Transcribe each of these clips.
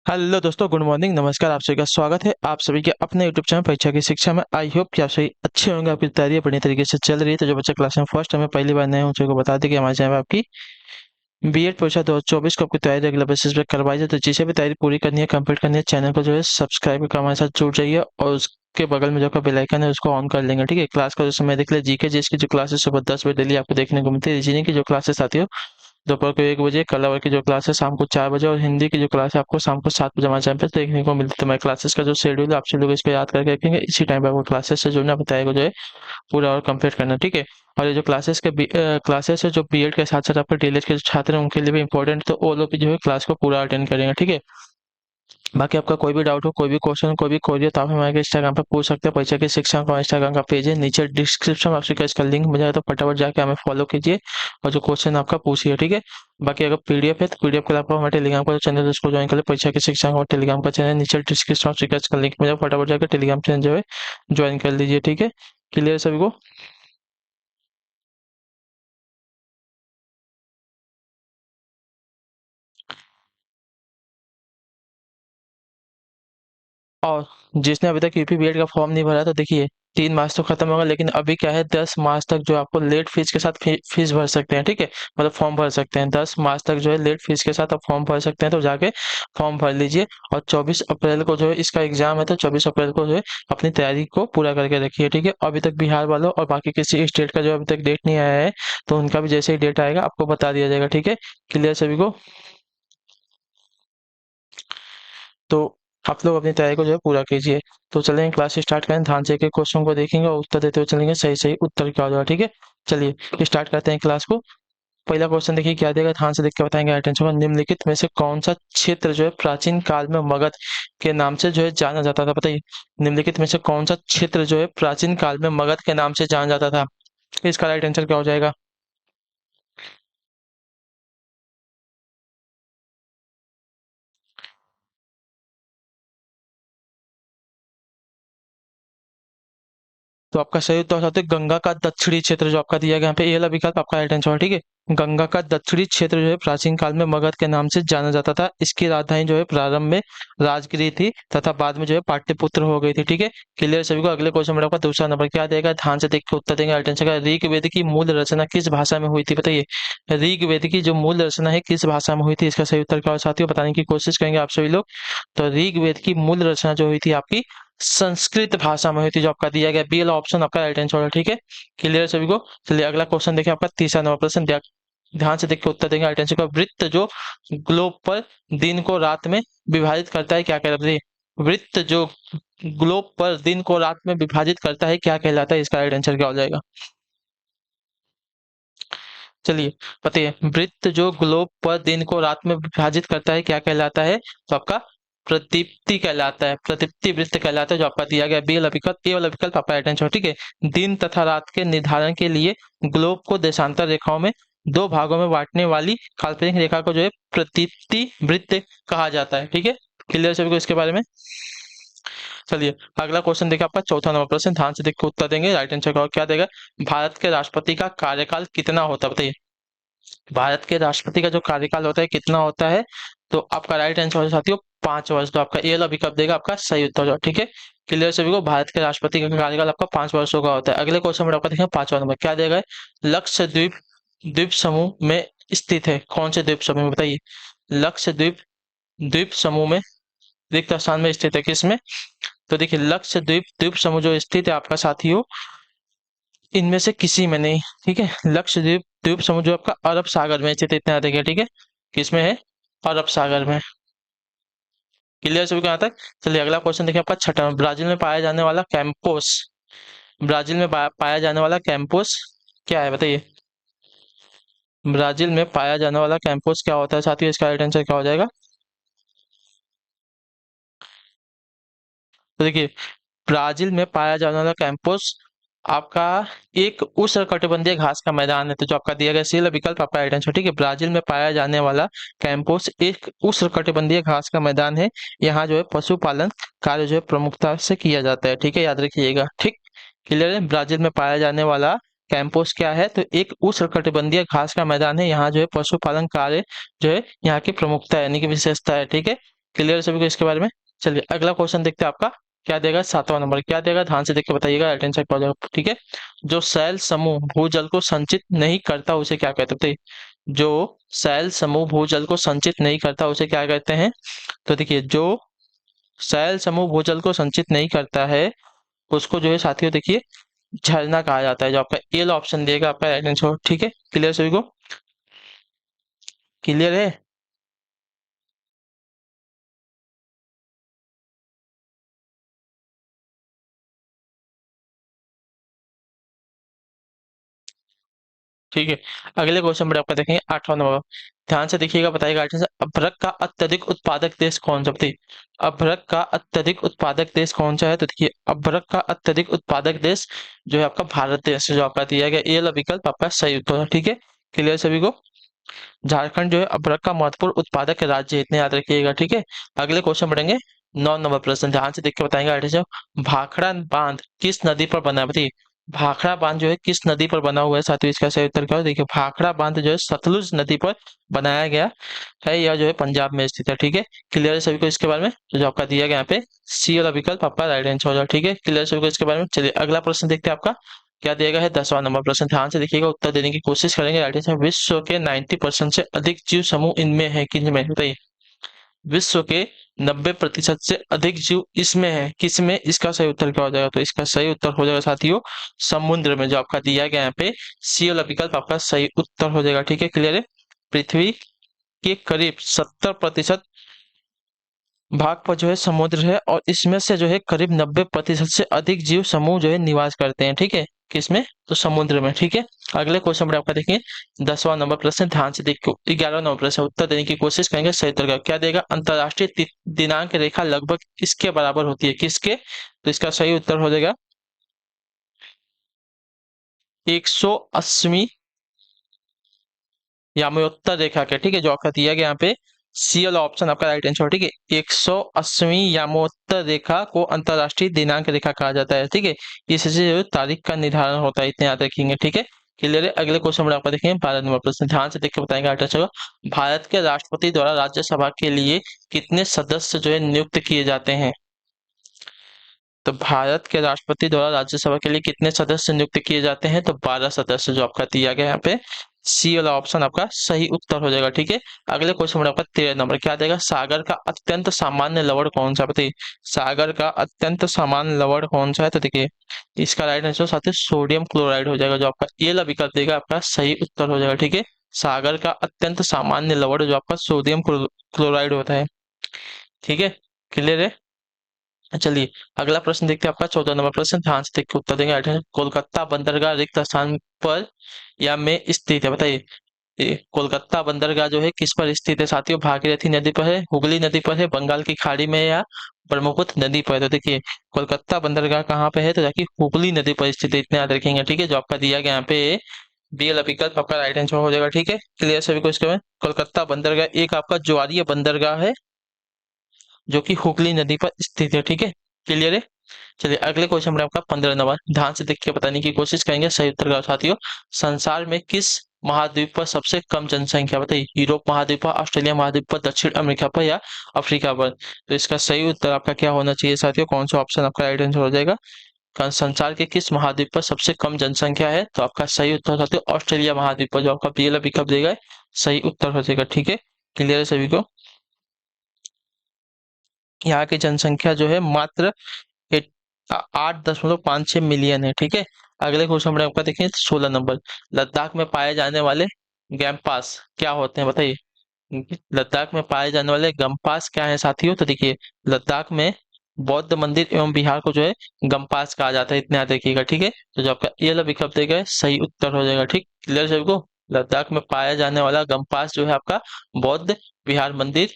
Hello दोस्तों, good morning, नमस्कार। आप सभी का स्वागत है आप सभी के अपने यूट्यूब चैनल परीक्षा की शिक्षा में। आई होप कि आप सभी अच्छे होंगे, आपकी तैयारी बढ़िया तरीके से चल रही है। तो जो बच्चे क्लास में फर्स्ट हमें पहली बार नए हो उनको बता दें कि हमारे चैनल में आपकी बीएड परीक्षा 2024 को आपकी तैयारी रेगुलर बेसिस पे करवाई जाए। तो जिसे भी तैयारी पूरी करनी है, कंप्लीट करनी है, चैनल को जो है सब्सक्राइब कर हमारे साथ जुड़ जाइए और उसके बगल में जो का बेल आइकन है उसको ऑन कर लेंगे। ठीक है, क्लास का जो समय देख ले, जीके जिसकी जो क्लासेस सुबह 10 बजे डेली आपको देखने को मिलती है। रीजनिंग की जो क्लासेस आती है दोपहर को 1 बजे, कला वर्ग की जो क्लास है शाम को 4 बजे, और हिंदी की जो क्लास है आपको शाम को 7 बजे हमारे चैनल पे देखने को मिलती है। तो हमारे क्लासेस का जो शेड्यूल है आप सभी लोग इसको याद करके रखेंगे, इसी टाइम पे आपको क्लासेस से जुड़ना, अपनी तैयारी को जो है पूरा और कंप्लीट करना। ठीक है, और ये जो क्लासेस है जो बीएड के साथ साथ आपके डीएलएड के जो छात्र हैं उनके लिए भी इंपॉर्टेंट, तो वो लोग भी जो है क्लास को पूरा अटेंड करेंगे। ठीक है, बाकी आपका कोई भी डाउट हो, कोई भी क्वेश्चन, कोई भी क्वेरी हो, तो आप हमारे इंस्टाग्राम पे पूछ सकते हैं। परीक्षा की शिक्षा का इंस्टाग्राम का पेज है, नीचे डिस्क्रिप्शन में आपसे इसका लिंक मिल जाएगा, तो फटाफट जाके हमें फॉलो कीजिए और जो क्वेश्चन आपका पूछिए। ठीक है, बाकी अगर पीडीएफ है तो पीडीएफ के लिए आपको हमारे टेलीग्राम का जो चैनल है उसको ज्वाइन कर ले। परीक्षा की शिक्षा का टेलीग्राम का चैनल नीचे डिस्क्रिप्शन में इसका लिंक मिल जाएगा, फटाफट जाकर टेलीग्राम चैनल जो है ज्वाइन कर लीजिए। ठीक है, क्लियर सभी को। और जिसने अभी तक यूपी बीएड का फॉर्म नहीं भरा, तो देखिए 3 मार्च तो खत्म होगा, लेकिन अभी क्या है 10 मार्च तक जो आपको लेट फीस के साथ फीस भर सकते हैं। ठीक है, मतलब फॉर्म भर सकते हैं 10 मार्च तक जो है लेट फीस के साथ आप फॉर्म भर सकते हैं, तो जाके फॉर्म भर लीजिए। और 24 अप्रैल को जो है इसका एग्जाम है, तो 24 अप्रैल को जो है अपनी तैयारी को पूरा करके रखिए। ठीक है, अभी तक बिहार वालों और बाकी किसी स्टेट का जो अभी तक डेट नहीं आया है, तो उनका भी जैसे ही डेट आएगा आपको बता दिया जाएगा। ठीक है, क्लियर सभी को। तो आप लोग अपनी तैयारी को जो है पूरा कीजिए। तो चलेंगे क्लास स्टार्ट करें, ध्यान से एक क्वेश्चन को देखेंगे और उत्तर देते हुए चलेंगे, सही सही उत्तर क्या होगा। ठीक है, चलिए स्टार्ट करते हैं क्लास को। पहला क्वेश्चन देखिए क्या देगा, ध्यान से देख के बताएंगे। अटेंशन, निम्नलिखित में से कौन सा क्षेत्र जो है प्राचीन काल में मगध के नाम से जो है जाना जाता था, बताइए। निम्नलिखित में से कौन सा क्षेत्र जो है प्राचीन काल में मगध के नाम से जाना जाता था, इसका राइट आंसर क्या हो जाएगा। तो आपका सही उत्तर हो जाता है गंगा का दक्षिणी क्षेत्र, जो आपका दिया गया यहाँ पे ये वाला विकल्प आपका राइट आंसर है। ठीक है, गंगा का दक्षिणी क्षेत्र जो है प्राचीन काल में मगध के नाम से जाना जाता था। इसकी राजधानी जो है प्रारंभ में राजगिरी थी तथा बाद में जो है पाटलिपुत्र हो गई थी। ठीक है, क्लियर सभी को। अगले क्वेश्चन में आपका दूसरा नंबर क्या देगा, ध्यान से देख के उत्तर देंगे। राइट आंसर का ऋग्वेद की मूल रचना किस भाषा में हुई थी, बताइए। ऋग्वेद की जो मूल रचना है किस भाषा में हुई थी, इसका सही उत्तर क्या हो, साथियों बताने की कोशिश करेंगे आप सभी लोग। तो ऋग्वेद की मूल रचना जो हुई थी आपकी संस्कृत भाषा में हुई थी, जो आपका दिया गया बी वाला ऑप्शन आपका राइट आंसर है। ठीक है, क्लियर सभी को। चलिए अगला क्वेश्चन देखिए, आपका तीसरा नंबर प्रश्न, ध्यान से देख के उत्तर देंगे। राइट आंसर का वृत्त जो ग्लोब पर दिन को रात में विभाजित करता है क्या कहलाता है, वृत्त जो ग्लोब पर दिन को रात में विभाजित करता है क्या कहलाता है, इसका राइट आंसर क्या हो जाएगा। चलिए बताइए, वृत्त जो ग्लोब पर दिन को रात में विभाजित करता है क्या कहलाता है, तो आपका प्रदीप्ति कहलाता है, प्रदीप्ति वृत्त कहलाता है, जो आपका दिया गया बी वाला विकल्प, ए वाला विकल्प आपका राइट आंसर। ठीक है, दिन तथा रात के निर्धारण के लिए ग्लोब को देशांतर रेखाओं में दो भागों में बांटने वाली काल्पनिक रेखा को जो है प्रदीप्ति वृत्त कहा जाता है। ठीक है, क्लियर सभी को इसके बारे में। चलिए अगला क्वेश्चन देखिए, आपका चौथा नंबर प्रश्न, ध्यान से देख के उत्तर देंगे। राइट आंसर का क्या देगा, भारत के राष्ट्रपति का कार्यकाल कितना होता है, बताइए। भारत के राष्ट्रपति का जो कार्यकाल होता है कितना होता है, तो आपका राइट आंसर हो साथियों 5 वर्ष। तो आपका ए वाला विकल्प देगा आपका सही उत्तर हो। ठीक है, क्लियर सभी को। भारत के राष्ट्रपति का कार्यकाल आपका 5 वर्षों का होता है। अगले क्वेश्चन में आपका देखें 5वां नंबर क्या देगा, लक्षद्वीप द्वीप समूह में स्थित है, कौन से द्वीप समूह में, बताइए। लक्षद्वीप द्वीप समूह में रिक्त स्थान में स्थित है, किसमें, तो देखिए लक्षद्वीप द्वीप समूह जो स्थित है आपका साथियों इनमें से किसी में नहीं। ठीक है, लक्षद्वीप द्वीप समूह जो आपका अरब सागर में स्थित है, इतना याद रखिए। ठीक है, किसमें है, अरब सागर में। क्लियर सभी को यहाँ तक। चलिए अगला क्वेश्चन देखिए, आपका छठा, ब्राजील में पाया जाने वाला कैंपोस, ब्राजील में पाया जाने वाला कैंपोस क्या है, बताइए। ब्राजील में पाया जाने वाला कैंपोस क्या होता है साथियों, इसका राइट आंसर क्या हो जाएगा। तो देखिए ब्राजील में पाया जाने वाला कैंपोस आपका एक उष्णकटिबंधीय घास का मैदान है, तो जो आपका दिया गया सी विकल्प आपका राइट आंसर। ठीक है, ब्राजील में पाया जाने वाला कैंपोस एक उष्णकटिबंधीय घास का मैदान है। यहाँ जो है पशुपालन कार्य जो है प्रमुखता से किया जाता है। ठीक है, याद रखिएगा। ठीक, क्लियर है। ब्राजील में पाया जाने वाला कैंपोस क्या है, तो एक उष्णकटिबंधीय घास का मैदान है। यहाँ जो है पशुपालन कार्य जो है यहाँ की प्रमुखता है, यानी कि विशेषता है। ठीक है, क्लियर है सभी को इसके बारे में। चलिए अगला क्वेश्चन देखते हैं आपका क्या देगा, 7वां नंबर क्या देगा, ध्यान से देख के बताइएगा, राइट आंसर क्या हो जाएगा। ठीक है, जो सैल समूह भूजल को संचित नहीं करता उसे क्या कहते हैं बताइए। जो सैल समूह भूजल को संचित नहीं करता उसे क्या कहते हैं। तो देखिए जो सैल समूह भूजल को संचित नहीं करता है उसको जो है साथियों देखिए झरना कहा जाता है। जो आपका ए ऑप्शन देगा आपका राइट आंसर। ठीक है, क्लियर सभी को, क्लियर है। ठीक है, अगले क्वेश्चन पर आपका देखेंगे 8वां नंबर। ध्यान से देखिएगा, बताइएगा आठ से, अभ्रक का अत्यधिक उत्पादक देश कौन सा बताइए। अभ्रक का अत्यधिक उत्पादक देश कौन सा है, तो देखिए अभ्रक का अत्यधिक उत्पादक देश जो है आपका भारत देश है। जो आपका दिया गया ये वाला विकल्प आपका सही उत्तर है। ठीक है, क्लियर सभी को। झारखंड जो है अभ्रक का महत्वपूर्ण उत्पादक राज्य है, इतने याद रखिएगा। ठीक है, अगले क्वेश्चन बढ़ेंगे। 9 नंबर प्रश्न, ध्यान से देख के बताएंगे आठ से, भाखड़ा बांध किस नदी पर बना है बताइए। भाखड़ा बांध जो है किस नदी पर बना हुआ है साथियों, इसका सही उत्तर क्या है। देखिए भाखड़ा बांध जो है सतलुज नदी पर बनाया गया है, यह जो है पंजाब में स्थित है। ठीक है, क्लियर है सभी को इसके बारे में। तो जो आपका दिया गया यहाँ पे सी वाला विकल्प आपका राइट आंसर हो जाएगा। ठीक है, क्लियर सभी को इसके बारे में। चलिए अगला प्रश्न देखते हैं आपका क्या दिया गया है। 10वां नंबर प्रश्न, ध्यान से देखिएगा, उत्तर देने की कोशिश करेंगे। राइट आंसर, विश्व के 90% से अधिक जीव समूह इनमें है किनमें बताइए। विश्व के 90% से अधिक जीव इसमें है, किसमें, इसका सही उत्तर क्या हो जाएगा। तो इसका सही उत्तर हो जाएगा साथियों समुद्र में। जो आपका दिया गया यहाँ पे सी वाला विकल्प आपका सही उत्तर हो जाएगा। ठीक है, क्लियर है। पृथ्वी के करीब 70% भाग पर जो है समुद्र है और इसमें से जो है करीब 90% से अधिक जीव समूह जो है निवास करते हैं। ठीक है, किसमें, तो समुद्र में। ठीक है, अगले क्वेश्चन में आपका देखिए 10वां नंबर प्रश्न, ध्यान से देखिए। 11वां नंबर प्रश्न उत्तर देने की कोशिश करेंगे, सही उत्तर का क्या देगा। अंतरराष्ट्रीय दिनांक रेखा लगभग इसके बराबर होती है, किसके, तो इसका सही उत्तर हो जाएगा 180वीं याम्योत्तर रेखा के। ठीक है, जो आपका दिया गया यहाँ पे सी वाला ऑप्शन आपका राइट आंसर। ठीक है, 180वीं यामोत्तर रेखा को अंतरराष्ट्रीय दिनांक रेखा कहा जाता है। ठीक है, इससे जो तारीख का निर्धारण होता है, इतने याद रखेंगे। ठीक है, क्लियर है। अगले क्वेश्चन में आपका देखेंगे 12 नंबर प्रश्न, ध्यान से देख के बताएंगे आठ आंसर। भारत के राष्ट्रपति द्वारा राज्यसभा के लिए कितने सदस्य जो है नियुक्त किए जाते हैं। तो भारत के राष्ट्रपति द्वारा राज्यसभा के लिए कितने सदस्य नियुक्त किए जाते हैं, तो 12 सदस्य। जो आपका दिया गया यहाँ पे सी वाला ऑप्शन आपका सही उत्तर हो जाएगा। ठीक है, अगले क्वेश्चन में आपका 13 नंबर क्या देगा, सागर का अत्यंत सामान्य लवण कौन सा बताइए। सागर का अत्यंत सामान्य लवण कौन सा है, तो देखिए इसका राइट आंसर साथ ही सोडियम क्लोराइड हो जाएगा। जो आपका ये वाला विकल्प देगा आपका सही उत्तर हो जाएगा। ठीक है, सागर का अत्यंत सामान्य लवण जो आपका सोडियम क्लोराइड होता है। ठीक है, क्लियर है। चलिए अगला प्रश्न देखते हैं आपका 14 नंबर प्रश्न, ध्यान से देख के उत्तर देंगे। कोलकाता बंदरगाह रिक्त स्थान पर या में स्थित है बताइए। कोलकाता बंदरगाह जो है किस पर स्थित है साथियों, भागीरथी नदी पर है, हुगली नदी पर है, बंगाल की खाड़ी में है, या ब्रह्मपुत्र नदी पर है। तो देखिए कोलकाता बंदरगाह कहाँ पे है, तो जाके हुगली नदी पर स्थित है, इतना याद रखेंगे। ठीक है, जो आपका दिया गया यहाँ पे बी वाला विकल्प आपका राइट आंसर हो जाएगा। ठीक है, क्लियर सभी को इसके में। कोलकाता बंदरगाह एक आपका ज्वारीय बंदरगाह है जो कि हुगली नदी पर स्थित है। ठीक है, क्लियर है। चलिए अगले क्वेश्चन में आपका 15 नंबर, ध्यान से देख के बताने की कोशिश करेंगे सही उत्तर का साथियों। संसार में किस महाद्वीप पर सबसे कम जनसंख्या बताइए। यूरोप महाद्वीप पर, ऑस्ट्रेलिया महाद्वीप पर, दक्षिण अमेरिका पर, या अफ्रीका पर। तो इसका सही उत्तर आपका क्या होना चाहिए साथियों, कौन सा ऑप्शन आपका राइट आंसर हो जाएगा। संसार के किस महाद्वीप पर सबसे कम जनसंख्या है, तो आपका सही उत्तर साथियों ऑस्ट्रेलिया महाद्वीप पर। जो आपका पहला विकल्प देगा सही उत्तर हो जाएगा। ठीक है, क्लियर है सभी को। यहाँ की जनसंख्या जो है मात्र 8.56 मिलियन है। ठीक है, अगले क्वेश्चन में आपका देखें 16 नंबर, लद्दाख में पाए जाने वाले गैम्पास क्या होते हैं बताइए। लद्दाख में पाए जाने वाले गम्पास क्या है साथियों, तो देखिए लद्दाख में बौद्ध मंदिर एवं विहार को जो है गम्पास कहा जाता है, इतना याद रखिएगा। ठीक है, तो जो आपका ये वाला विकल्प देगा सही उत्तर हो जाएगा। ठीक, क्लियर सभी को। लद्दाख में पाया जाने वाला गम्पास जो है आपका बौद्ध विहार मंदिर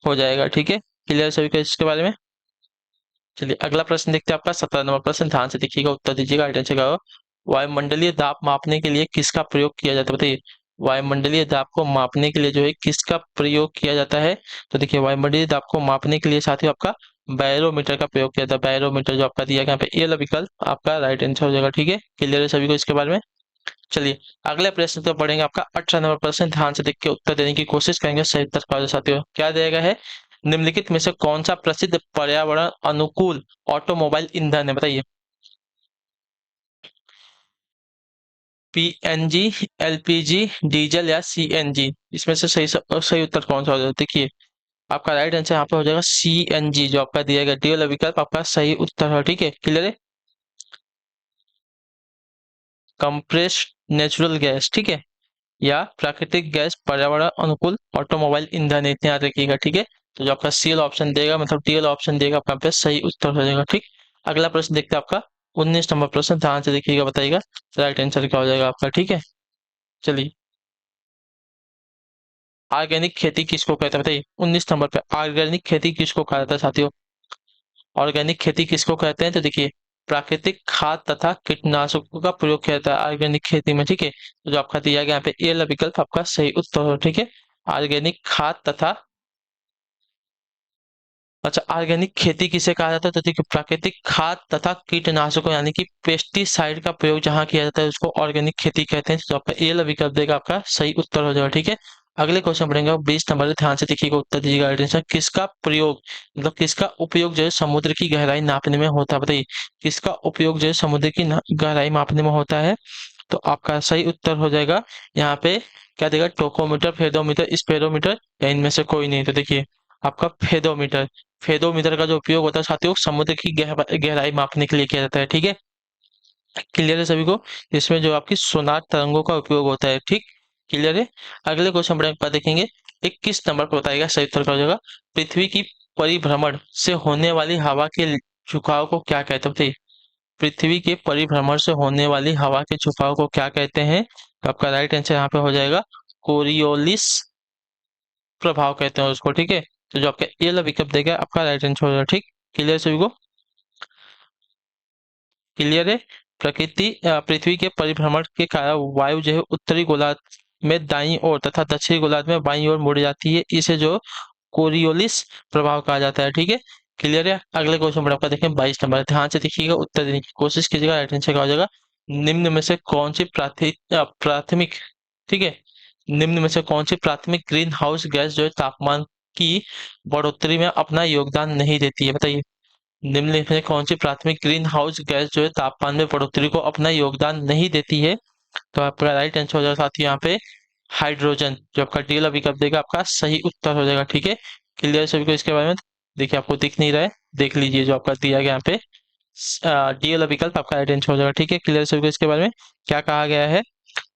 हो जाएगा। ठीक है, क्लियर सभी को इसके बारे में। चलिए अगला प्रश्न देखते हैं आपका 17 नंबर प्रश्न, ध्यान से देखिएगा, उत्तर दीजिएगा। आइटम से वायुमंडलीय दाब मापने के लिए किसका प्रयोग किया जाता है बताइए। वायुमंडलीय दाब को मापने के लिए जो है किसका प्रयोग किया जाता है, तो देखिए वायुमंडलीय दाब को मापने के लिए साथियों आपका बैरोमीटर का प्रयोग किया जाता है। बैरोमीटर जो आपका दिया गया यहाँ पे ये वाला विकल्प आपका राइट आंसर हो जाएगा। ठीक है, क्लियर है सभी को इसके बारे में। चलिए अगले प्रश्न तो पढ़ेंगे आपका 18 नंबर प्रश्न, ध्यान से देख के उत्तर देने की कोशिश करेंगे सही उत्तर का। साथियों क्या दिया गया है, निम्नलिखित में से कौन सा प्रसिद्ध पर्यावरण अनुकूल ऑटोमोबाइल ईंधन है, बताइए। पीएनजी, एलपीजी, डीजल या सीएनजी, इसमें से सही उत्तर कौन सा हो जाएगा? देखिए, आपका राइट आंसर यहाँ पे हो जाएगा सीएनजी, जो आपका दिया गया डी वाला विकल्प आपका सही उत्तर है। ठीक है, क्लियर है। कंप्रेस्ड नेचुरल गैस, ठीक है, या प्राकृतिक गैस पर्यावरण अनुकूल ऑटोमोबाइल ईंधन है, इतने याद रखिएगा। ठीक है, तो जो आपका सी वाला ऑप्शन देगा, मतलब डी वाला ऑप्शन देगा, आपका पे सही उत्तर हो जाएगा। ठीक, अगला प्रश्न देखते हैं आपका 19 नंबर प्रश्न, ध्यान से देखिएगा, बताइएगा राइट आंसर क्या हो जाएगा आपका। ठीक है, चलिए, ऑर्गेनिक खेती किसको कहते हैं, बताइए। 19 नंबर पे ऑर्गेनिक खेती किसको कहा जाता है साथियों? ऑर्गेनिक खेती किसको कहते हैं? तो देखिए, प्राकृतिक खाद तथा कीटनाशकों का प्रयोग किया जाता है ऑर्गेनिक खेती में। ठीक है, तो जो आपका दिया गया यहाँ पे ए वाला विकल्प आपका सही उत्तर हो। ठीक है, ऑर्गेनिक खाद तथा, अच्छा, ऑर्गेनिक खेती किसे कहा जाता है? तो देखिए, प्राकृतिक खाद तथा कीटनाशकों यानी कि पेस्टिसाइड का प्रयोग जहाँ किया जाता है उसको ऑर्गेनिक खेती कहते हैं। तो आपका ए वाला विकल्प देगा, आपका सही उत्तर हो जाएगा। ठीक है, अगले क्वेश्चन पढ़ेंगे 20 नंबर, ध्यान से देखिएगा, उत्तर दीजिएगा। आंसर किसका प्रयोग, मतलब किसका उपयोग जो है समुद्र की गहराई नापने में होता है, बताइए। किसका उपयोग जो है समुद्र की गहराई मापने में होता है? तो आपका सही उत्तर हो जाएगा यहाँ पे, क्या देगा, टोकोमीटर, फेदोमीटर, स्पेरोमीटर, या इनमें से कोई नहीं। तो देखिए, आपका फेदोमीटर, फेदोमीटर का जो उपयोग होता है साथियों, समुद्र की गहराई मापने के लिए किया जाता है। ठीक है, क्लियर है सभी को? इसमें जो आपकी सोनार तरंगों का उपयोग होता है। ठीक, क्लियर है। अगले क्वेश्चन पर देखेंगे, 21 नंबर पर बताएगा सही उत्तर का हो जाएगा, पृथ्वी की परिभ्रमण से होने वाली हवा के झुकाव को क्या कहते हैं, बताइए। पृथ्वी के परिभ्रमण से होने वाली हवा के झुकाव को क्या कहते हैं? तो आपका राइट आंसर यहाँ पे हो जाएगा कोरियोलिस प्रभाव कहते हैं उसको। ठीक है, तो जो आपका ये वाला विकल्प देगा आपका राइट आंसर हो जाएगा। ठीक, क्लियर सभी को? क्लियर है। पृथ्वी के परिभ्रमण के कारण वायु जो है उत्तरी गोलार्ध में दाईं ओर तथा दक्षिणी गोलार्ध में बाईं ओर मुड़ जाती है, इसे जो कोरियोलिस प्रभाव कहा जाता है। ठीक है, क्लियर है। अगले क्वेश्चन पर आपका देखें 22 नंबर, ध्यान से देखिएगा, उत्तर देने की कोशिश कीजिएगा, राइट आंसर क्या हो जाएगा। निम्न में से कौन सी प्राथमिक, ठीक है, निम्न में से कौन सी प्राथमिक ग्रीन हाउस गैस जो है तापमान की बढ़ोतरी में अपना योगदान नहीं देती है, बताइए। निम्नलिखित में कौन सी प्राथमिक ग्रीन हाउस गैस जो है तापमान में बढ़ोतरी को अपना योगदान नहीं देती है? तो आपका राइट आंसर हो जाएगा साथियों यहाँ पे हाइड्रोजन, जो आपका डी वाला विकल्प देगा आपका सही उत्तर हो जाएगा। ठीक है, क्लियर सभी को इसके बारे में? देखिए, आपको दिख नहीं रहा है, देख लीजिए, जो आपका दिया गया यहाँ पे डी वाला विकल्प आपका राइट आंसर हो जाएगा। ठीक है, क्लियर सभी को इसके बारे में? क्या कहा गया है?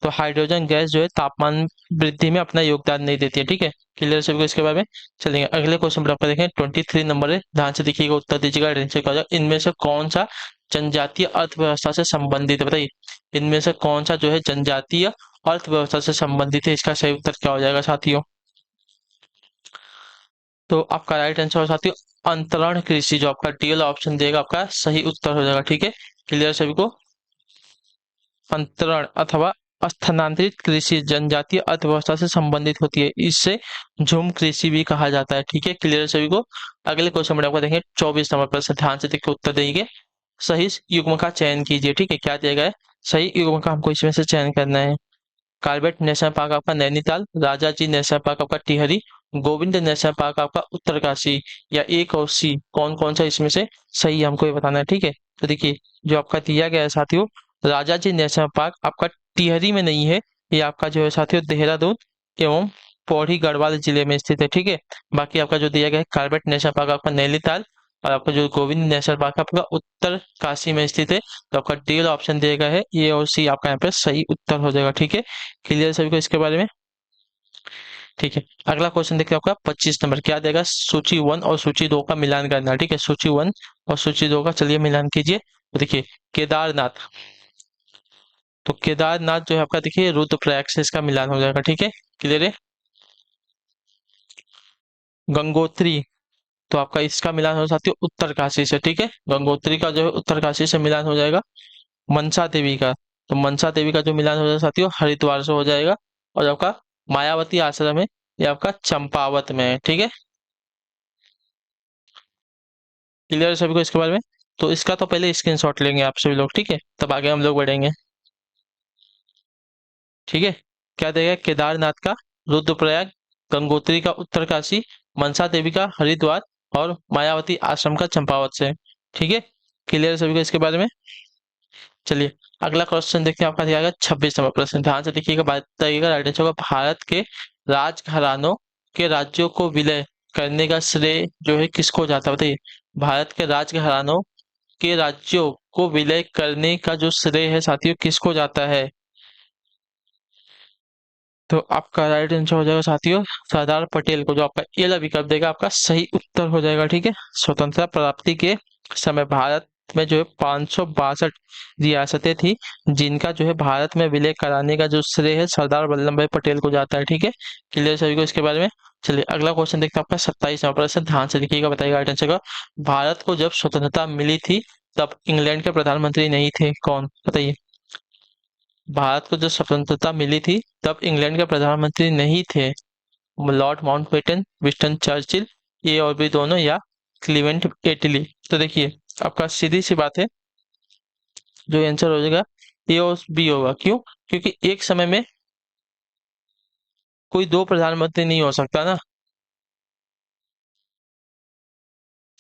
तो हाइड्रोजन गैस जो है तापमान वृद्धि में अपना योगदान नहीं देती है। ठीक है, क्लियर सभी को इसके बारे में? चलेंगे अगले क्वेश्चन पर, आपका देखें 23 नंबर है, ध्यान से देखिएगा, उत्तर दीजिएगा, आंसर क्या हो जाएगा। इनमें से कौन सा जनजातीय अर्थव्यवस्था से संबंधित है, बताइए। इनमें से कौन सा जो है जनजातीय अर्थव्यवस्था से संबंधित है, इसका सही उत्तर क्या हो जाएगा साथियों? तो आपका राइट आंसर हो साथियों अंतरण कृषि, जो आपका डी वाला ऑप्शन देगा आपका सही उत्तर हो जाएगा। ठीक है, क्लियर सभी को? अंतरण अथवा स्थानांतरित कृषि जनजातीय अर्थव्यवस्था से संबंधित होती है, इससे झूम कृषि भी कहा जाता है। ठीक है, क्लियर सभी को? अगले क्वेश्चन में आपको देखेंगे 24 नंबर पर, ध्यान से देखिए, उत्तर देंगे, सही युग्म का चयन कीजिए। ठीक है, क्या दिया गया है? सही युग्म का हमको इसमें से चयन करना है। कार्बेट नेशनल पार्क आपका नैनीताल, राजाजी नेशनल पार्क आपका टिहरी, गोविंद नेशनल पार्क आपका उत्तरकाशी, या एक और सी, कौन कौन सा इसमें से सही है हमको ये बताना है। ठीक है, तो देखिए, जो आपका दिया गया है साथियों, राजाजी नेशनल पार्क आपका टिहरी में नहीं है, ये आपका जो है साथियों देहरादून एवं पौड़ी गढ़वाल जिले में स्थित है। ठीक है, बाकी आपका जो दिया गया है कार्बेट नेशनल पार्क आपका नैनीताल, और आपका जो गोविंद नेशनल पार्क आपका उत्तर काशी में स्थित है। तो आपका डी वाला ऑप्शन दिया गया है ए और सी, आपका यहाँ पे सही उत्तर हो जाएगा। ठीक है, क्लियर सभी को इसके बारे में? ठीक है, अगला क्वेश्चन देखते हैं आपका 25 नंबर, क्या देगा, सूची 1 और सूची 2 का मिलान करना है। ठीक है, सूची 1 और सूची 2 का चलिए मिलान कीजिए। तो देखिए, केदारनाथ, तो केदारनाथ जो है आपका, देखिए, रुद्रप्रयाग से इसका मिलान हो जाएगा। ठीक है, क्लियर है। गंगोत्री, तो आपका इसका मिलान हो साथियों उत्तरकाशी से। ठीक है, गंगोत्री का जो है उत्तरकाशी से मिलान हो जाएगा। मनसा देवी का, तो मनसा देवी का जो मिलान हो जाएगा साथियों हरिद्वार से हो जाएगा। और आपका मायावती आश्रम है, ये आपका चंपावत में है। ठीक है, क्लियर है सभी को इसके बारे में? तो इसका तो पहले स्क्रीनशॉट लेंगे आप सभी लोग, ठीक है, तब आगे हम लोग बढ़ेंगे। ठीक है, क्या देगा, केदारनाथ का, रुद्रप्रयाग, गंगोत्री का उत्तरकाशी, मनसा देवी का हरिद्वार और मायावती आश्रम का चंपावत से। ठीक है, क्लियर है सभी को इसके बारे में। चलिए अगला क्वेश्चन देखते हैं, आपका दिया गया 26 नंबर प्रश्न, ध्यान से देखिएगा, बताइएगा राइट आंसर होगा। भारत के राजघरानों के राज्यों को विलय करने का श्रेय जो है किसको जाता है, बताइए। भारत के राजघरानों के राज्यों को विलय करने का जो श्रेय है साथियों किसको जाता है, तो आपका राइट आंसर हो जाएगा साथियों सरदार पटेल को, जो आपका ये वाला विकल्प देगा आपका सही उत्तर हो जाएगा। ठीक है, स्वतंत्रता प्राप्ति के समय भारत में जो है 562 रियासतें थी, जिनका जो है भारत में विलय कराने का जो श्रेय है सरदार वल्लभ भाई पटेल को जाता है। ठीक है, क्लियर सभी को इसके बारे में। चलिए अगला क्वेश्चन देखते हैं, आपका 27 नंबर प्रश्न, ध्यान से देखिएगा, बताइएगा राइट आंसर का। भारत को जब स्वतंत्रता मिली थी तब इंग्लैंड के प्रधानमंत्री नहीं थे, कौन, बताइए। भारत को जब स्वतंत्रता मिली थी तब इंग्लैंड के प्रधानमंत्री नहीं थे, लॉर्ड माउंटबेटन, विंस्टन चर्चिल, ये और भी दोनों, या क्लीवेंट एटली। तो देखिए आपका सीधी सी बात है, जो आंसर हो जाएगा ए और बी होगा। क्यों? क्योंकि एक समय में कोई दो प्रधानमंत्री नहीं हो सकता ना।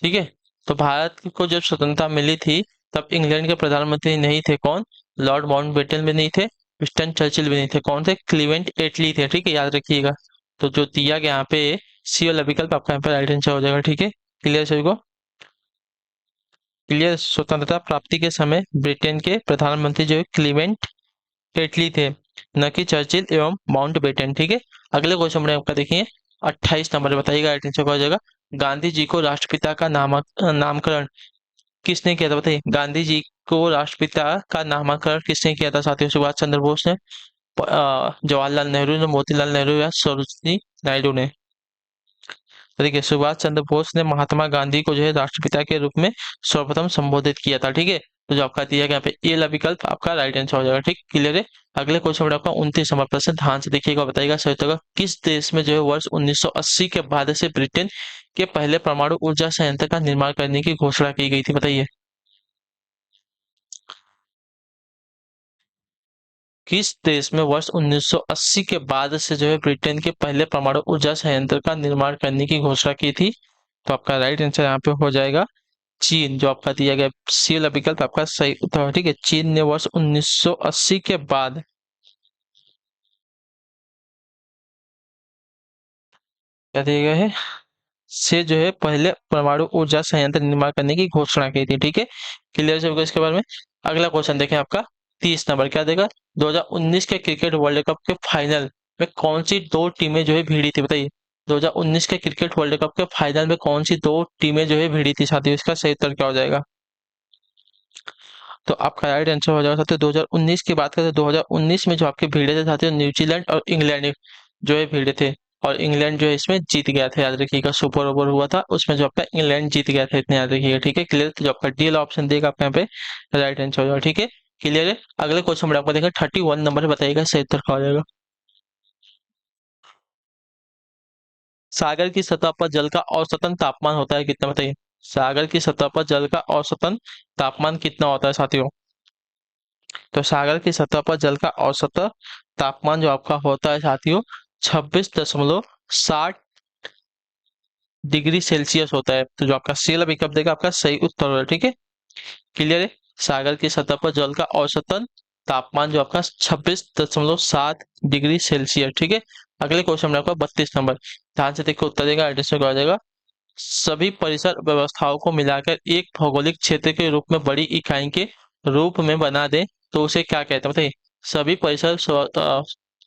ठीक है, तो भारत को जब स्वतंत्रता मिली थी तब इंग्लैंड के प्रधानमंत्री नहीं थे, कौन, लॉर्ड माउंटबेटन भी नहीं थे, विंस्टन चर्चिल भी नहीं थे, कौन थे, क्लीवेंट एटली थे। ठीक है, याद रखिएगा। तो जो दिया गया यहाँ पे सी वाला विकल्प आपका यहाँ पे राइट आंसर हो जाएगा। ठीक है, क्लियर सभी को। क्लियर, स्वतंत्रता प्राप्ति के समय ब्रिटेन के प्रधानमंत्री जो है क्लीवेंट एटली थे, न कि चर्चिल एवं माउंटबेटन। ठीक है, अगले क्वेश्चन में आपका देखिए 28 नंबर, बताइएगा राइट आंसर क्या हो जाएगा। गांधी जी को राष्ट्रपिता का नामकरण किसने किया था, बताइए। गांधी जी को राष्ट्रपिता का नामकरण किसने किया था साथियों, सुभाष चंद्र बोस ने, जवाहरलाल नेहरू ने, मोतीलाल नेहरू या सरोजिनी नायडू ने। तो देखिए सुभाष चंद्र बोस ने महात्मा गांधी को जो है राष्ट्रपिता के रूप में सर्वप्रथम संबोधित किया था। ठीक है, तो जो आपका दिया गया यहाँ पे ये वाला विकल्प आपका राइट आंसर हो जाएगा। ठीक, क्लियर है। अगले क्वेश्चन में आपका 29 नंबर प्रश्न, ध्यान से देखिएगा, बताइएगा सही उत्तर का। किस देश में जो है वर्ष 1980 के बाद से ब्रिटेन के पहले परमाणु ऊर्जा संयंत्र का निर्माण करने की घोषणा की गई थी, बताइए। किस देश में वर्ष 1980 के बाद से जो है ब्रिटेन के पहले परमाणु ऊर्जा संयंत्र का निर्माण करने की घोषणा की थी, तो आपका राइट आंसर यहाँ पे हो जाएगा चीन, जो आपका दिया गया सी वाला विकल्प आपका सही उत्तर है। ठीक है, चीन ने वर्ष 1980 के बाद क्या दिया गया है, से जो है पहले परमाणु ऊर्जा संयंत्र निर्माण करने की घोषणा की थी। ठीक है, क्लियर है इसके बारे में। अगला क्वेश्चन देखें आपका 30 नंबर, क्या देगा। 2019 के क्रिकेट वर्ल्ड कप के फाइनल में कौन सी दो टीमें जो है भिड़ी थी, बताइए। 2019 के क्रिकेट वर्ल्ड कप के फाइनल में कौन सी दो टीमें जो है भिड़ी थी साथियों, इसका सही उत्तर क्या हो जाएगा। तो आपका राइट आंसर हो जाएगा साथियों 2019 की बात करें तो 2019 में जो आपके भिड़े थे साथियों, न्यूजीलैंड और इंग्लैंड जो है भिड़े थे, और इंग्लैंड जो है इसमें जीत गया था, याद रखिएगा। सुपर ओवर हुआ था उसमें जो आपका इंग्लैंड जीत गया था, इतने याद रखिएगा। ठीक है, क्लियर। तो जो आपका डी वाला ऑप्शन देगा आपका यहाँ पे राइट आंसर हो जाएगा। ठीक है, क्लियर है। अगले क्वेश्चन में आपको देखा 31 नंबर बताइएगा सही उत्तर क्या हो जाएगा। सागर की सतह पर जल का औसतन तापमान होता है कितना, बताइए। सागर की सतह पर जल का औसतन तापमान कितना होता है साथियों। तो सागर की सतह पर जल का औसत तापमान जो आपका होता है साथियों 26.60 डिग्री सेल्सियस होता है। तो जो आपका सी वाला विकल्प देगा आपका सही उत्तर होगा। ठीक है, क्लियर है। सागर की सतह पर जल का औसतन तापमान जो आपका 26.7 डिग्री सेल्सियस। ठीक है, अगले क्वेश्चन में आपका 32 नंबर, ध्यान से देखो उत्तर देगा, एड्रेस में आ जाएगा। सभी परिसर व्यवस्थाओं को मिलाकर एक भौगोलिक क्षेत्र के रूप में बड़ी इकाई के रूप में बना दे तो उसे क्या कहते हैं, बताइए। सभी परिसर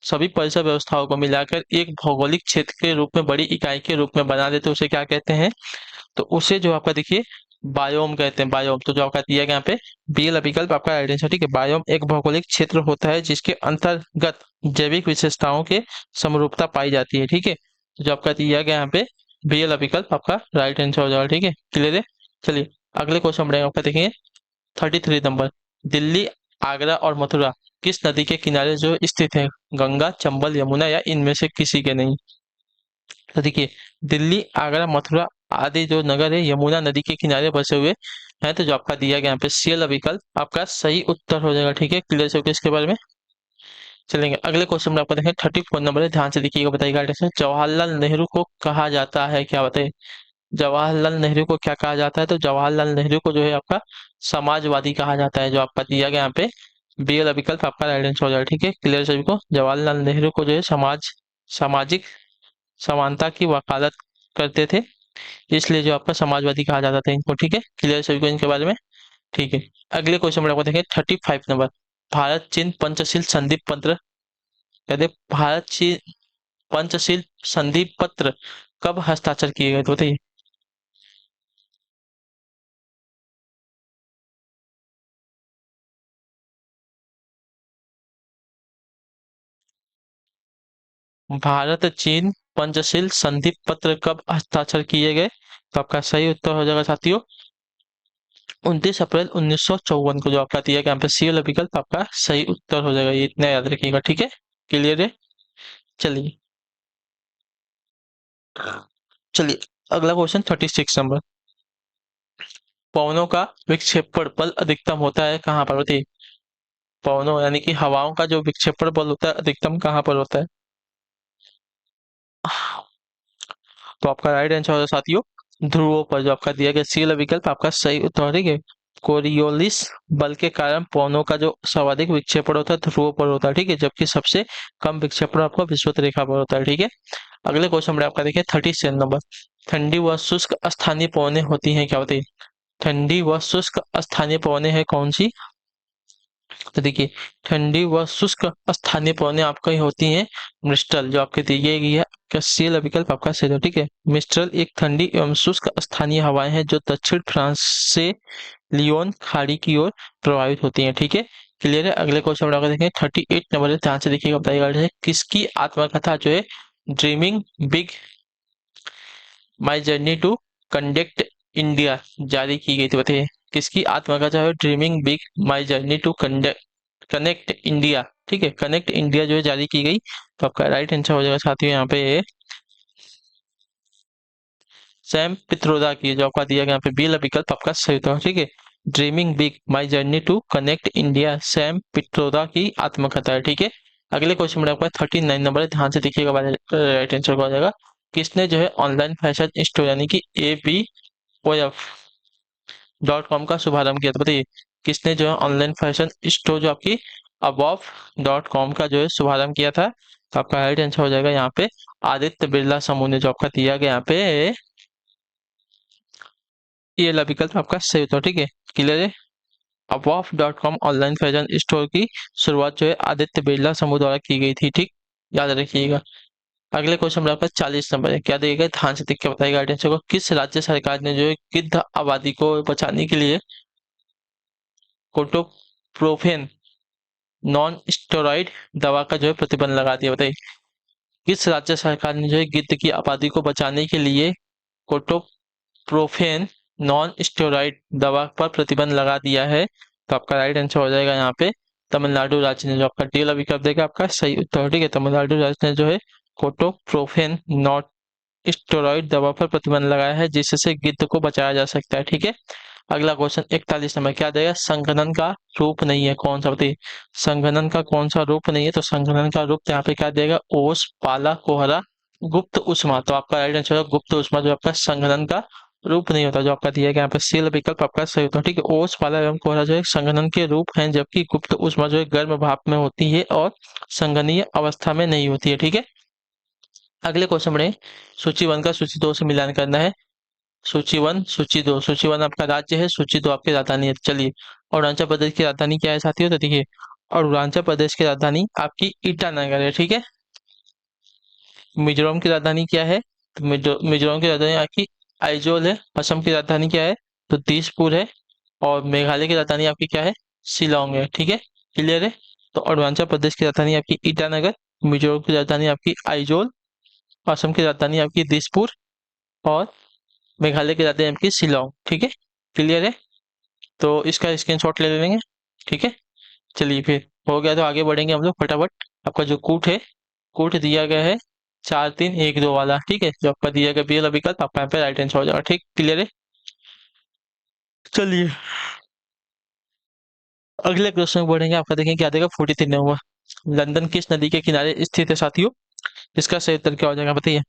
सभी परिसर व्यवस्थाओं को मिलाकर एक भौगोलिक क्षेत्र के रूप में बड़ी इकाई के रूप में बना दे तो उसे क्या कहते हैं, तो उसे जो आपका देखिए बायोम कहते हैं, बायोम। तो जो आपका दिया गया यहाँ पे बी वाला विकल्प आपका आइडेंटिटी। ठीक है, बायोम एक भौगोलिक क्षेत्र होता है जिसके अंतर्गत जैविक विशेषताओं के समरूपता पाई जाती है। ठीक है, तो जो आपका दिया गया यहाँ पे बी वाला विकल्प आपका राइट आंसर हो जाएगा। ठीक है, क्लियर है। चलिए अगले क्वेश्चन बढ़ेगा आपका, देखिए 33 नंबर, दिल्ली, आगरा और मथुरा किस नदी के किनारे जो स्थित है, गंगा, चंबल, यमुना या इनमें से किसी के नहीं। तो देखिए दिल्ली, आगरा, मथुरा आदि जो नगर है यमुना नदी के किनारे बसे हुए हैं, तो जो आपका दिया गया यहाँ पे सी वाला विकल्प आपका सही उत्तर हो जाएगा। ठीक है, क्लियर से इसके बारे में। चलेंगे अगले क्वेश्चन में आपको देखें 34 नंबर है, ध्यान से देखिएगा, बताइएगा आंसर। जवाहरलाल नेहरू को कहा जाता है क्या, बताइए। जवाहरलाल नेहरू को क्या कहा जाता है, तो जवाहरलाल नेहरू को जो है आपका समाजवादी कहा जाता है, जो आपका दिया गया यहाँ पे बी वाला विकल्प आपका राइट आंसर हो जाएगा। ठीक है, क्लियर सभी को। जवाहरलाल नेहरू को जो है सामाजिक समानता की वकालत करते थे, इसलिए जो आपका समाजवादी कहा जाता था इनको। ठीक है, क्लियर सभी को इनके बारे में। ठीक है, अगले क्वेश्चन में आपको देखें 35 नंबर। भारत चीन पंचशील संधि पत्र, कहते भारत चीन पंचशील संधि पत्र कब हस्ताक्षर किए गए, तो बताइए। भारत चीन पंचशील संधि पत्र कब हस्ताक्षर किए गए, तो आपका सही उत्तर हो जाएगा साथियों 29 अप्रैल 1954 को, जो आपका दिया गया यहाँ पे सी वाला विकल्प आपका सही उत्तर हो जाएगा, ये इतना याद रखिएगा। ठीक है, क्लियर है। चलिए चलिए अगला क्वेश्चन 36 नंबर। पवनों का विक्षेपण बल अधिकतम होता है कहाँ पर, बताइए। पवनों यानी कि हवाओं का जो विक्षेपण बल होता है अधिकतम कहाँ पर होता है, तो आपका राइट आंसर होगा साथियों ध्रुवों पर, जो आपका दिया गया सी वाला विकल्प आपका सही उत्तर है। ठीक है, कोरियोलिस बल के कारण पवनों का जो सर्वाधिक विक्षेपण होता है ध्रुवों पर होता है। ठीक है, जबकि सबसे कम विक्षेपण आपका विषुवत रेखा पर होता है। ठीक है, अगले क्वेश्चन में आपका देखिए 37 नंबर। ठंडी व शुष्क स्थानीय पवनें होती हैं क्या, बताइए। ठंडी व शुष्क स्थानीय पवनें हैं कौन सी, तो देखिए ठंडी व शुष्क स्थानीय पवनें आपका ही होती हैं मिस्ट्रल, जो आपके दी गई है का सेल विकल्प आपका सही है। ठीक है, मिस्ट्रल एक ठंडी एवं शुष्क स्थानीय हवाएं हैं जो दक्षिण फ्रांस से लियोन खाड़ी की ओर प्रभावित होती हैं। ठीक है, क्लियर है। अगले क्वेश्चन में देखेंगे 38 नंबर है, ध्यान से देखिएगा, बताइएगा किसकी आत्मकथा जो है dreaming big my journey to conduct India जारी की गई थी, बताइए। किसकी आत्मकथा है dreaming big my journey to connect India. ठीक है, कनेक्ट इंडिया जो है जारी की गई, तो आपका राइट आंसर हो जाएगा साथियों यहाँ पे सैम पित्रोदा की, जो आपका दिया गया यहाँ पे बी वाला विकल्प आपका सही होता है। ठीक है, dreaming big my journey to connect India Sam Pitroda की आत्मकथा है। ठीक है, अगले क्वेश्चन में आपका 39 नंबर है, ध्यान से देखिएगा, राइट आंसर हो जाएगा। किसने जो है ऑनलाइन फैशन स्टोर यानी कि ABOF.com का शुभारंभ किया था, बताइए। किसने जो है ऑनलाइन फैशन स्टोर जो आपकी above.com का जो है शुभारंभ किया था, तो आपका राइट आंसर हो जाएगा यहाँ पे आदित्य बिरला समूह ने, जो आपका दिया गया यहाँ पे ये वाला विकल्प आपका सही होता है। ठीक है, क्लियर है। अवाफ.com ऑनलाइन फैशन स्टोर की शुरुआत जो है आदित्य बिरला समूह द्वारा की गई थी। ठीक, याद रखिएगा। अगले क्वेश्चन में आपका 40 नंबर है, क्या देगा, ध्यान से देख के बताइएगा आंसर को। किस राज्य सरकार ने जो है गिद्ध आबादी को बचाने के लिए कोटोप्रोफेन नॉन स्टेरॉइड दवा का जो है प्रतिबंध लगा दिया, बताइए। किस राज्य सरकार ने जो है गिद्ध की आबादी को बचाने के लिए कोटोप्रोफेन नॉन स्टेरॉइड दवा पर प्रतिबंध लगा दिया है, तो आपका राइट आंसर हो जाएगा यहाँ पे तमिलनाडु राज्य ने, जो आपका डी वाला विकल्प देगा आपका सही उत्तर। ठीक है, तमिलनाडु राज्य ने जो है कोटोप्रोफेन नॉन स्टेरॉइड दवा पर प्रतिबंध लगाया है, जिससे गिद्ध को बचाया जा सकता है। ठीक है, अगला क्वेश्चन 41 नंबर, क्या देगा, संघनन का रूप नहीं है कौन सा, बताइए। संघनन का कौन सा रूप नहीं है, तो संघनन का रूप यहाँ पे क्या देगा, ओस पाला कोहरा गुप्त उष्मा, तो आपका राइट आंसर होगा गुप्त उष्मा, जो आपका संघनन का रूप नहीं होता, जो आपका दिया गया यहाँ पे सील विकल्प आपका सही होता है। ठीक है, ओस पाला एवं कोहरा जो है संघनन के रूप हैं, जबकि गुप्त उष्मा जो है गर्म भाप में होती है और संघनीय अवस्था में नहीं होती है। ठीक है, अगले क्वेश्चन में सूची 1 का सूची 2 से मिलान करना है। सूची 1 सूची 2, सूची 1 आपका राज्य है, सूची 2 आपकी राजधानी है। चलिए, अरुणाचल प्रदेश की राजधानी क्या है साथियों, तो देखिए अरुणाचल प्रदेश की राजधानी आपकी ईटानगर है। ठीक है, मिजोरम की राजधानी क्या है, तो मिजोरम की राजधानी आपकी आइजोल है। असम की राजधानी क्या है, तो दिसपुर है। और मेघालय की राजधानी आपकी क्या है, शिलोंग है। ठीक है, क्लियर है। तो अरुणाचल प्रदेश की राजधानी आपकी ईटानगर, मिजोरम की राजधानी आपकी आइजोल, असम की राजधानी आपकी दिसपुर और मेघालय की राजधानी आपकी शिलोंग। ठीक है, क्लियर है। तो इसका स्क्रीनशॉट ले लेंगे। ठीक है, चलिए फिर हो गया, तो आगे बढ़ेंगे हम लोग फटाफट। आपका जो कूट है, कूट दिया गया है 4 3 1 2 वाला। ठीक है, जो आपका दिया गया बी वाला विकल्प आपका यहाँ पे राइट आंसर हो जाएगा। ठीक, क्लियर है। चलिए अगले क्वेश्चन बढ़ेंगे, आपका देखें क्या देगा 43 नंबर। लंदन किस नदी के किनारे स्थित है साथियों? इसका सही उत्तर क्या हो जाएगा बताइए?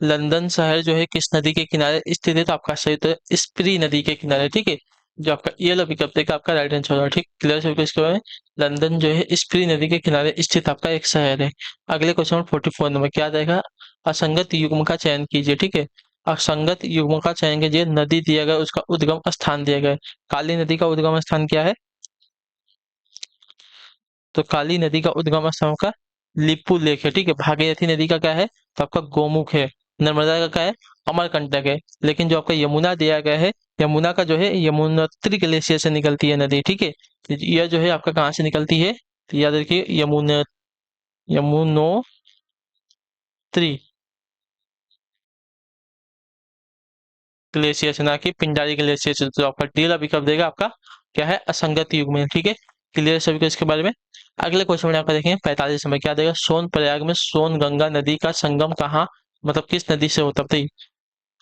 लंदन शहर जो है किस नदी के किनारे स्थित है? तो आपका सही उत्तर स्प्री नदी के किनारे, ठीक है। जो आपका ये वाला विकल्प देगा आपका राइट आंसर होगा, ठीक। क्लियर सभी को इसके बारे में? लंदन जो है स्प्री नदी के किनारे स्थित आपका एक शहर है। अगले क्वेश्चन नंबर 44 नंबर क्या देगा? असंगत युग्म का चयन कीजिए, ठीक है। असंगत युग्म का चयन कीजिए, नदी दिया गया उसका उद्गम स्थान दिया गया है। काली नदी का उद्गम स्थान क्या है? तो काली नदी का उद्गम स्थान का लिपु लेक है, ठीक है। भागीरथी नदी का क्या है? तो आपका गोमुख है। नर्मदा का क्या है? अमरकंटक है। लेकिन जो आपका यमुना दिया गया है, यमुना का जो है यमुनोत्री ग्लेशियर से निकलती है नदी, ठीक है। तो यह जो है आपका कहाँ से निकलती है? तो याद रखिए यमुनोत्री ग्लेशियर से, ना कि पिंडारी ग्लेशियर से। तो आपका डी वाला विकल्प देगा आपका क्या है? असंगत युग्म, ठीक है। क्लियर सभी को इसके बारे में? अगले क्वेश्चन में आपका देखेंगे 45 में क्या देगा? सोन प्रयाग में सोन गंगा नदी का संगम कहाँ, मतलब किस नदी से होता है बताइए?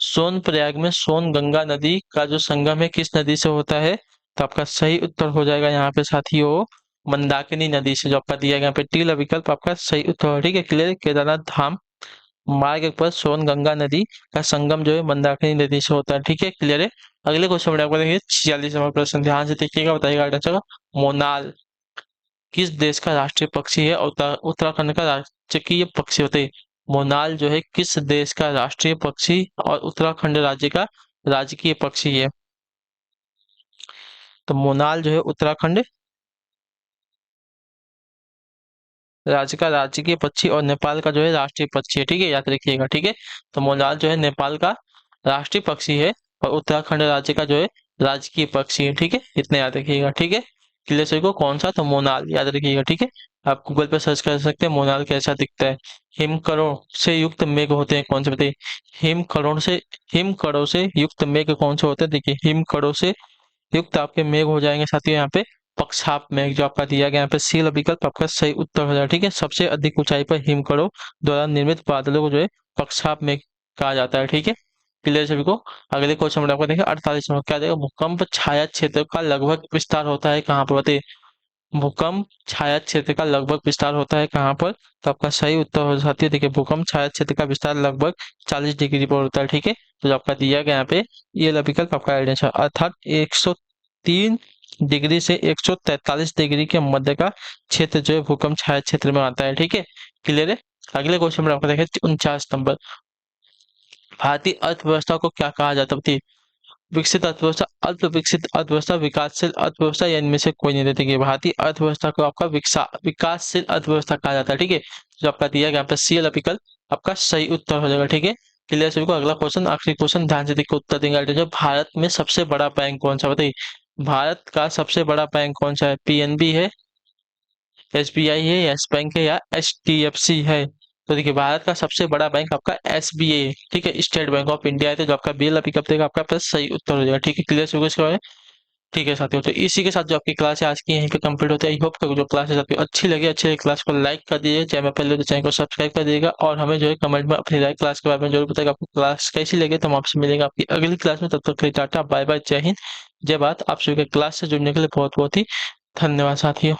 सोन प्रयाग में सोन गंगा नदी का जो संगम है किस नदी से होता है? तो आपका सही उत्तर हो जाएगा यहाँ पे साथियों मंदाकिनी नदी से। जो आपका दिया गया यहाँ पे टी वाला विकल्प आपका सही उत्तर है, ठीक है। क्लियर? केदारनाथ धाम मार्ग पर सोन गंगा नदी का संगम जो है मंदाकिनी नदी से होता है, ठीक है। क्लियर है? अगले क्वेश्चन में आपको देखिए 46वां प्रश्न, ध्यान से देखिएगा, बताइएगा आंसर। मोनाल किस देश का राष्ट्रीय पक्षी है? उत्तराखंड का राजकीय पक्षी होते हैं। मोनाल जो है किस देश का राष्ट्रीय पक्षी और उत्तराखंड राज्य का राजकीय पक्षी है? तो मोनाल जो है उत्तराखंड राज्य का राजकीय पक्षी और नेपाल का जो है राष्ट्रीय पक्षी है, ठीक है। याद रखिएगा, ठीक है। तो मोनाल जो है नेपाल का राष्ट्रीय पक्षी है और उत्तराखंड राज्य का जो है राजकीय पक्षी है, ठीक है। इतने याद रखिएगा, ठीक है। क्लियर सभी को? कौन सा? तो मोनाल याद रखिएगा, ठीक है। आप गूगल पे सर्च कर सकते हैं मोनाल कैसा दिखता है। हिमकणों से युक्त मेघ होते हैं कौन से बताइए? हिमकणों से हिमकणों से युक्त मेघ कौन से होते हैं? देखिए हिमकणों से युक्त आपके मेघ हो जाएंगे साथियों यहाँ पे पक्षाप मेघ, जो आपका दिया गया यहाँ पे सी विकल्प आपका सही उत्तर हो जाएगा, ठीक है। सबसे अधिक ऊंचाई पर हिमकणों द्वारा निर्मित बादलों को जो है पक्षाप मेघ कहा जाता है, ठीक है। क्लियर सभी को? अगले क्वेश्चन में आपको देखें 48 में क्या देगा? भूकंप छाया क्षेत्र का लगभग विस्तार होता है कहाँ पर बताइए? भूकंप छाया क्षेत्र का लगभग विस्तार होता है कहाँ पर? तो आपका सही उत्तर हो जाती है, देखिए भूकंप छाया क्षेत्र का विस्तार लगभग 40 डिग्री पर होता है, ठीक है। तो जो आपका दिया गया यहाँ पे ये वाला विकल्प आपका राइट आंसर, अर्थात 103 डिग्री से 143 डिग्री के मध्य का क्षेत्र जो है भूकंप छाया क्षेत्र में आता है, ठीक है। क्लियर है? अगले क्वेश्चन में आपको देखें 49 नंबर, भारतीय अर्थव्यवस्था को क्या कहा जाता है? विकसित अर्थव्यवस्था, अल्प विकसित अर्थव्यवस्था, विकासशील अर्थव्यवस्था या इनमें से कोई नहीं देते कि भारतीय अर्थव्यवस्था को आपका विकासशील अर्थव्यवस्था कहा जाता है, ठीक है। जो आपका दिया गया यहाँ पे सी वाला विकल्प आपका सही उत्तर हो जाएगा, ठीक है। क्लियर सभी को? अगला क्वेश्चन आखिरी क्वेश्चन, ध्यान से देखो उत्तर देंगे। जो भारत में सबसे बड़ा बैंक कौन सा बताइए? भारत का सबसे बड़ा बैंक कौन सा है? पीएनबी है, एसबीआई है, यस बैंक है या एचडीएफसी है? तो देखिए भारत का सबसे बड़ा बैंक आपका एसबीआई है, ठीक है। स्टेट बैंक ऑफ इंडिया है। तो जो आपका बी वाला पिकअप देगा आपका प्लस सही उत्तर हो जाएगा, ठीक है। क्लियर हो गया इसके बारे में? ठीक है साथियों, तो इसी के साथ जो आपकी क्लास है आज की यहीं पे कंप्लीट होती है। आई होप कि जो क्लास है आपको अच्छी लगी, अच्छी लगी क्लास को लाइक कर दीजिए, चैनल पहले तो चैनल को सब्सक्राइब कर दीजिएगा और हमें जो है कमेंट में अपनी राय क्लास के बारे में जरूर बताएगा आपको क्लास कैसी लगी। तो हम आपसे मिलेंगे आपकी अगली क्लास में, तब तक के लिए टाटा बाय बाय, जय हिंद जय भारत। आप सभी के क्लास से जुड़ने के लिए बहुत बहुत ही धन्यवाद साथियों।